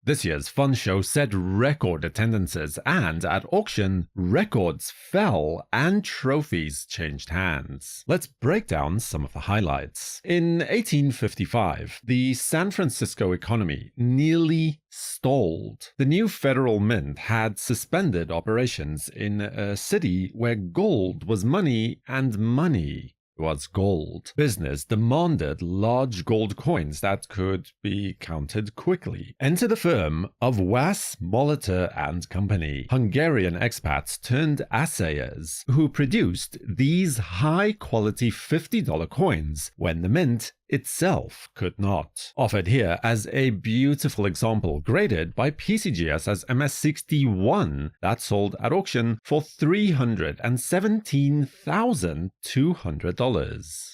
This year's fun show set record attendances, and at auction, records fell and trophies changed hands. Let's break down some of the highlights. In 1855, the San Francisco economy nearly stalled. The new federal mint had suspended operations in a city where gold was money and money was gold. Business demanded large gold coins that could be counted quickly. Enter the firm of Wass Molitor and Company, Hungarian expats turned assayers, who produced these high-quality $50 coins when the mint itself could not. Offered here as a beautiful example graded by PCGS as MS61 that sold at auction for $317,200.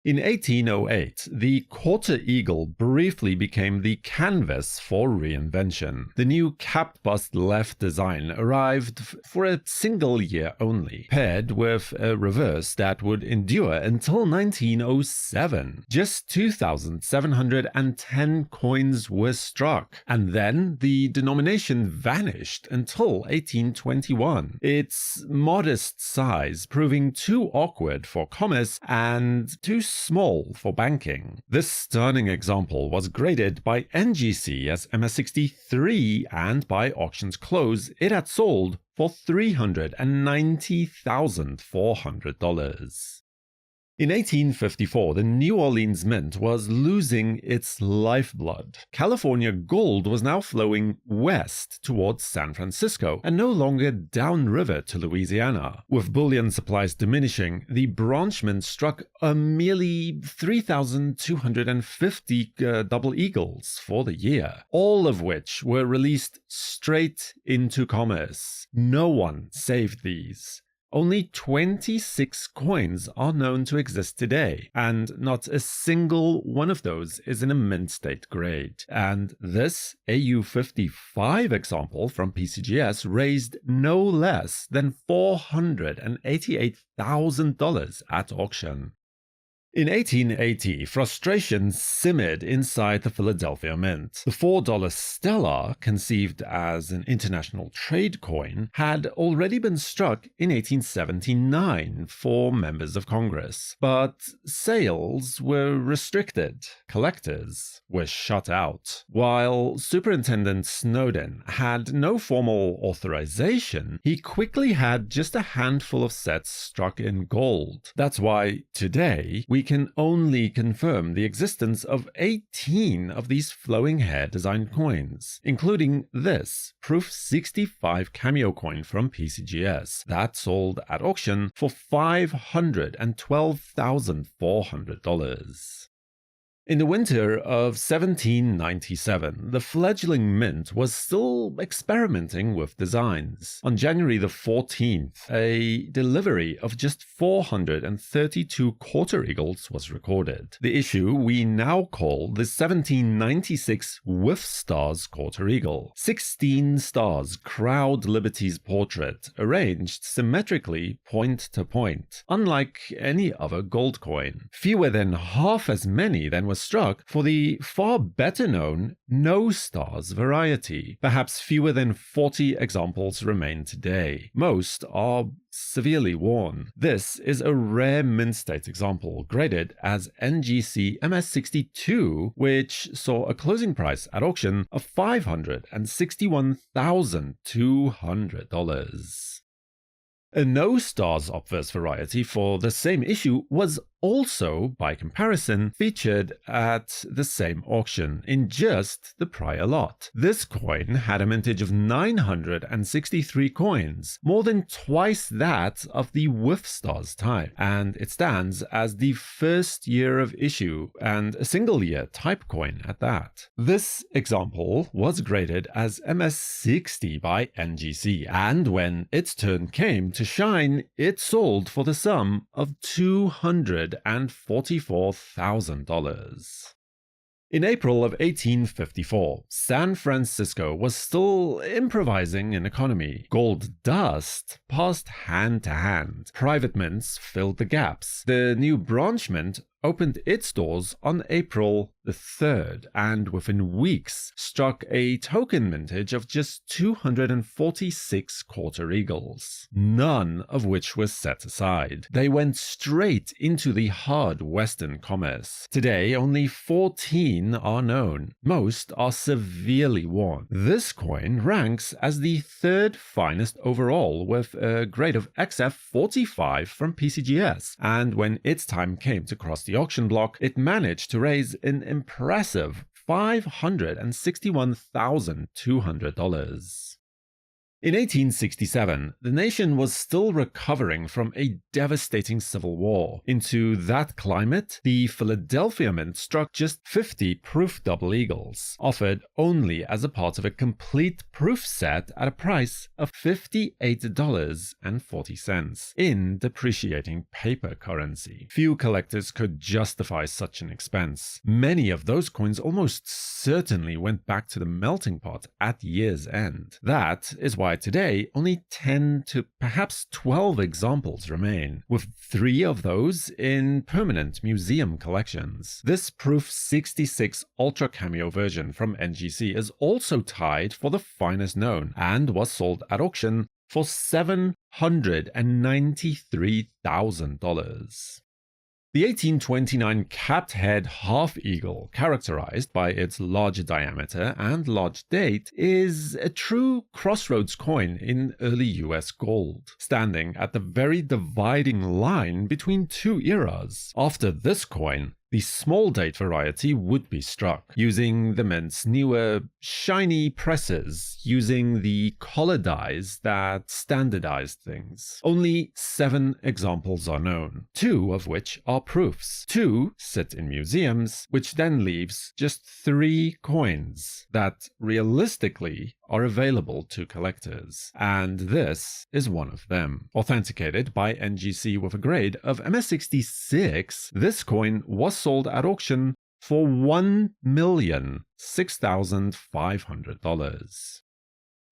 In 1808, the quarter eagle briefly became the canvas for reinvention. The new capped-bust left design arrived for a single year only, paired with a reverse that would endure until 1907. Just 2,710 coins were struck, and then the denomination vanished until 1821, its modest size proving too awkward for commerce and too small for banking. This stunning example was graded by NGC as MS63, and by auction's close it had sold for $390,400. In 1854, the New Orleans Mint was losing its lifeblood. California gold was now flowing west towards San Francisco and no longer downriver to Louisiana. With bullion supplies diminishing, the branch mint struck a merely 3,250 double eagles for the year, all of which were released straight into commerce. No one saved these. Only 26 coins are known to exist today, and not a single one of those is in a mint state grade. And this AU55 example from PCGS raised no less than $488,000 at auction. In 1880, frustration simmered inside the Philadelphia Mint. The $4 Stella, conceived as an international trade coin, had already been struck in 1879 for members of Congress. But sales were restricted. Collectors were shut out. While Superintendent Snowden had no formal authorization, he quickly had just a handful of sets struck in gold. That's why today we can only confirm the existence of 18 of these flowing hair design coins, including this Proof 65 cameo coin from PCGS that sold at auction for $512,400. In the winter of 1797, the fledgling mint was still experimenting with designs. On January the 14th, a delivery of just 432 quarter eagles was recorded. The issue we now call the 1796 with stars quarter eagle. 16 stars crowd Liberty's portrait, arranged symmetrically point to point, unlike any other gold coin. Fewer than half as many then were struck for the far better known no stars variety. Perhaps fewer than 40 examples remain today. Most are severely worn. This is a rare mint state example graded as NGC MS62, which saw a closing price at auction of $561,200. A no stars obverse variety for the same issue was also, by comparison, featured at the same auction in just the prior lot. This coin had a mintage of 963 coins, more than twice that of the with stars type, and it stands as the first year of issue and a single year type coin at that. This example was graded as MS60 by NGC, and when its turn came to shine, it sold for the sum of $244,000. In April of 1854, San Francisco was still improvising in economy. Gold dust passed hand to hand. Private mints filled the gaps. The new branch mint opened its doors on April the 3rd and within weeks struck a token mintage of just 246 quarter eagles, none of which was set aside. They went straight into the hard Western commerce. Today, only 14 are known. Most are severely worn. This coin ranks as the third finest overall with a grade of XF45 from PCGS, and when its time came to cross the auction block, it managed to raise an impressive $561,200. In 1867, the nation was still recovering from a devastating civil war. Into that climate, the Philadelphia Mint struck just 50 proof double eagles, offered only as a part of a complete proof set at a price of $58.40 in depreciating paper currency. Few collectors could justify such an expense. Many of those coins almost certainly went back to the melting pot at year's end. That is why today, only 10 to perhaps 12 examples remain, with 3 of those in permanent museum collections. This Proof 66 Ultra Cameo version from NGC is also tied for the finest known and was sold at auction for $793,000. The 1829 capped head half eagle, characterized by its large diameter and large date, is a true crossroads coin in early US gold, standing at the very dividing line between two eras. After this coin, the small date variety would be struck, using the mint's newer, shiny presses, using the collar dies that standardized things. Only 7 examples are known, 2 of which are proofs. 2 sit in museums, which then leaves just 3 coins that realistically are available to collectors, and this is one of them. Authenticated by NGC with a grade of MS66, this coin was sold at auction for $1,006,500.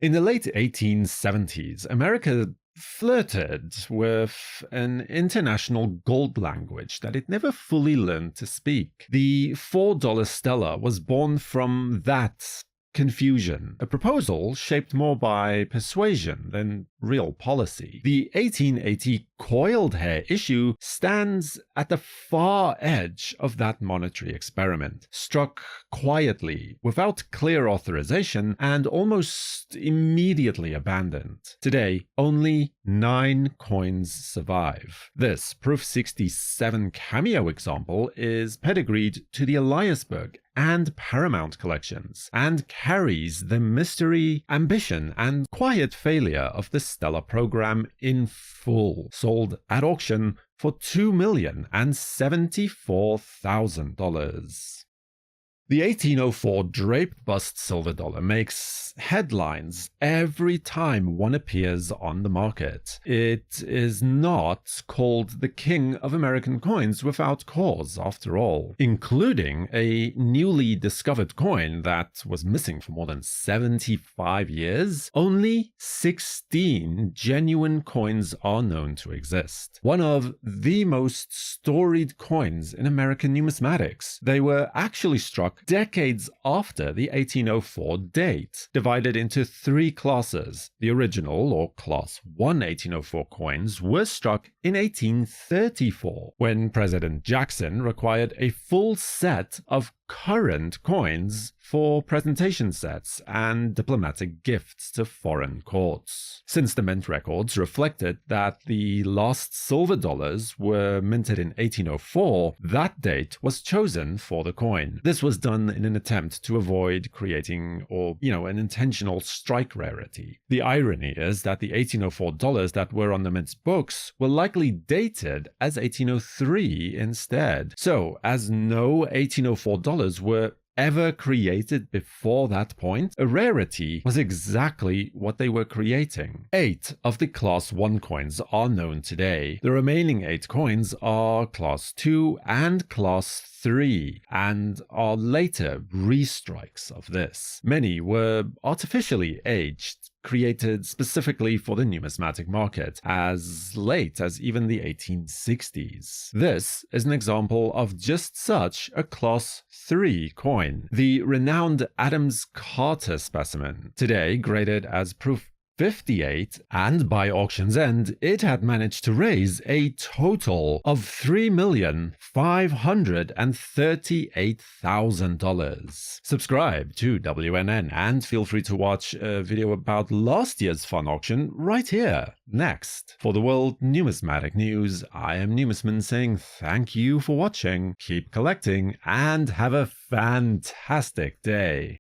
In the late 1870s, America flirted with an international gold language that it never fully learned to speak. The $4 Stella was born from that confusion, a proposal shaped more by persuasion than real policy. The 1880 Coiled hair issue stands at the far edge of that monetary experiment, struck quietly, without clear authorization, and almost immediately abandoned. Today, only 9 coins survive. This Proof 67 cameo example is pedigreed to the Eliasberg and Paramount collections, and carries the mystery, ambition, and quiet failure of the Stella program in full, sold at auction for $2,074,000. The 1804 draped bust silver dollar makes headlines every time one appears on the market. It is not called the king of American coins without cause, after all, including a newly discovered coin that was missing for more than 75 years. Only 16 genuine coins are known to exist. One of the most storied coins in American numismatics. They were actually struck decades after the 1804 date, divided into 3 classes. The original, or Class 1 1804 coins were struck in 1834, when President Jackson required a full set of current coins for presentation sets and diplomatic gifts to foreign courts. Since the mint records reflected that the last silver dollars were minted in 1804, that date was chosen for the coin. This was done in an attempt to avoid creating an intentional strike rarity. The irony is that the 1804 dollars that were on the mint's books were likely dated as 1803 instead. So, as no 1804 dollars were ever created before that point, a rarity was exactly what they were creating. 8 of the Class 1 coins are known today. The remaining 8 coins are Class 2 and Class 3, and are later restrikes of this. Many were artificially aged, created specifically for the numismatic market, as late as even the 1860s. This is an example of just such a Class 3 coin, the renowned Adams-Carter specimen, today graded as proof 58, and by auction's end, it had managed to raise a total of $3,538,000. Subscribe to WNN and feel free to watch a video about last year's fun auction right here. Next, for the World Numismatic News, I am Numisman saying thank you for watching, keep collecting, and have a fantastic day.